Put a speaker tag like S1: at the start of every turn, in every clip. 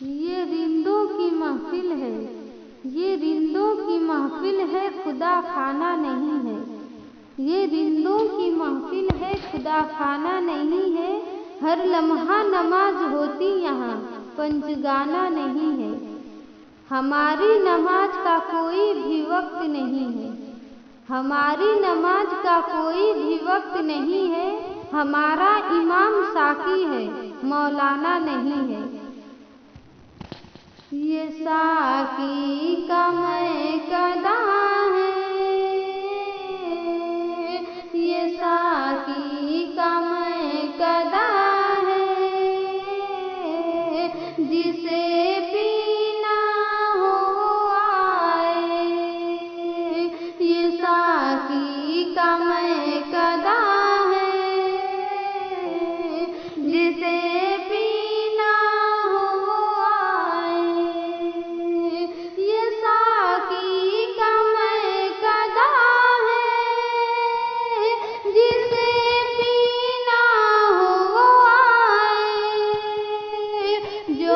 S1: ये रिंदों की महफिल है, ये रिंदों की महफिल है, खुदा खाना नहीं है। ये रिंदों की महफिल है, खुदा खाना नहीं है। हर लम्हा नमाज होती यहाँ, पंचगाना नहीं है। हमारी नमाज का कोई भी वक्त नहीं है, हमारी नमाज का कोई भी वक्त नहीं है। हमारा इमाम साकी है, मौलाना नहीं है। ये साकी का मैकदा है, ये साकी का मैकदा है, जिसे पीना हो आए। ये साकी का मैकदा है, जिसे पीना हो आए। ये साकी का मैकदा है, जिसे पीना हो आए। जो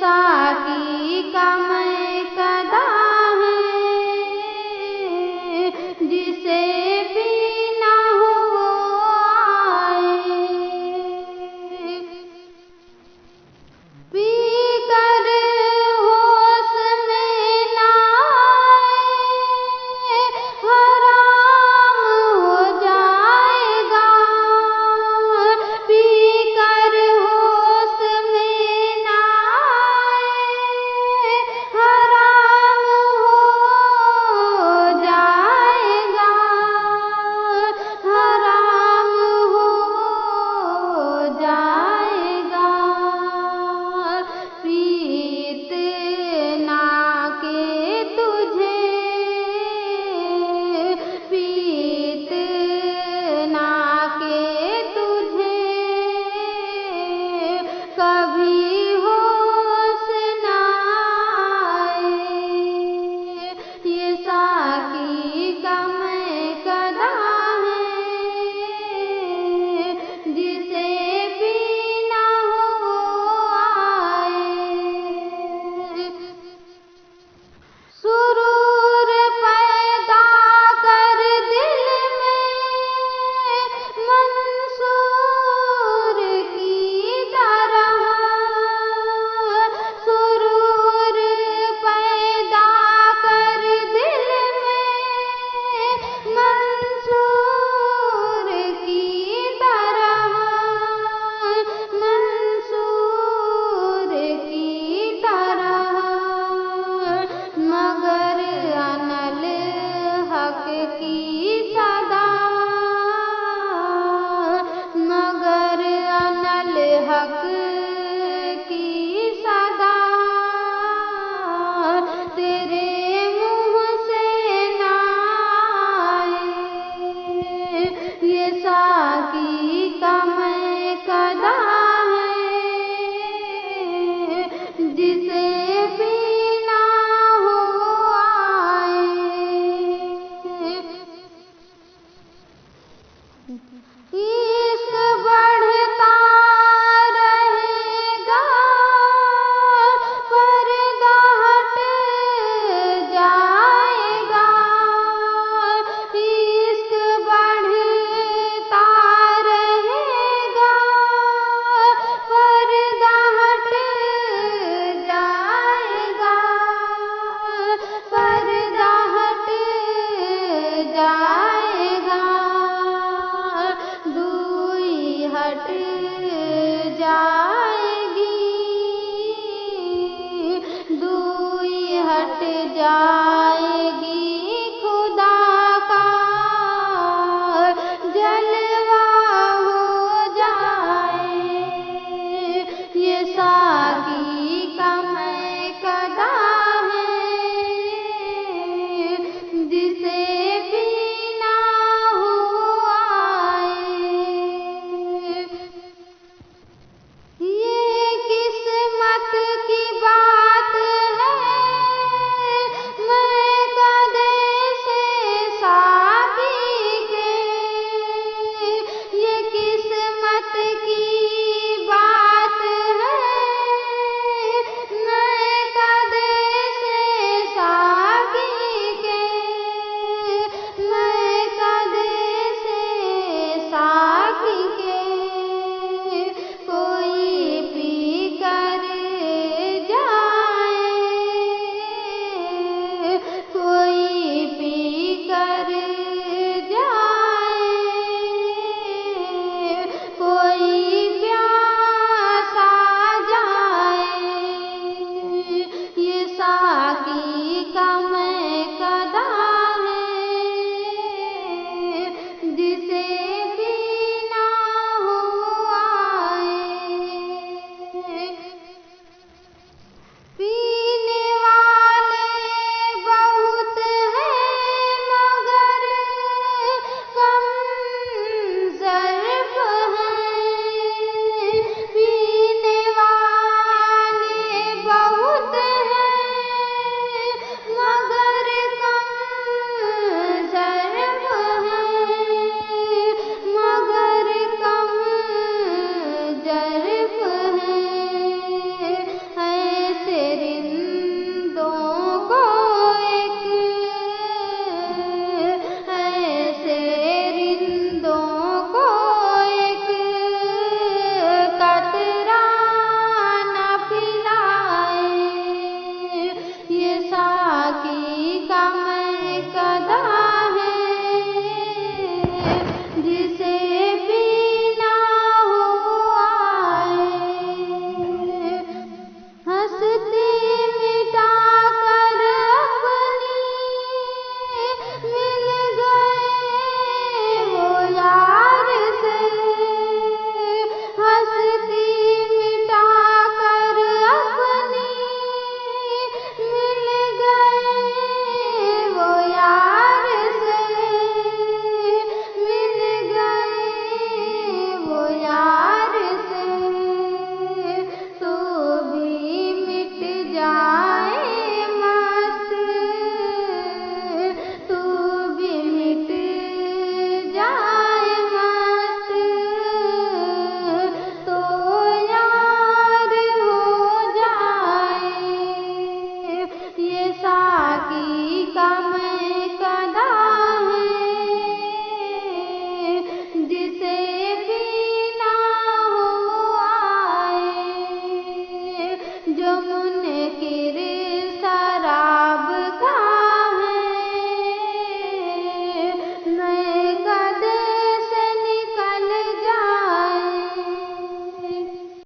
S1: साकी का मैं कदा है, जिसे पीना हो आए। पी कर होश में ना आए, हराम हो जाएगा। पी कर होश में ना आए, हराम हो जाएगा, हराम हो जाएगा। पीत ना के तुझे, पीत ना के तुझे कभी होश ना आए। ये साकी का मैं कदा है, जिसे पीना हो आए। सुरूर पैदा कर दिल में मंसूर की तरह, सुरूर पैदा कर दिल में मंसूर की तरह, मंसूर की तरह। मगर अनल हक की सदा, मगर अनल हक की सदा तेरे मुँह से ना आए। ये साकी का मैं कदा है, जिसे पीना हो आए। इश्क बढ़ता रहेगा, पर्दा हट जाएगा। इश्क बढ़ता रहेगा, पर्दा हट जाएगा, पर्दा हट जाएगा। दूई हट जाएगी, दूई हट जाएगी।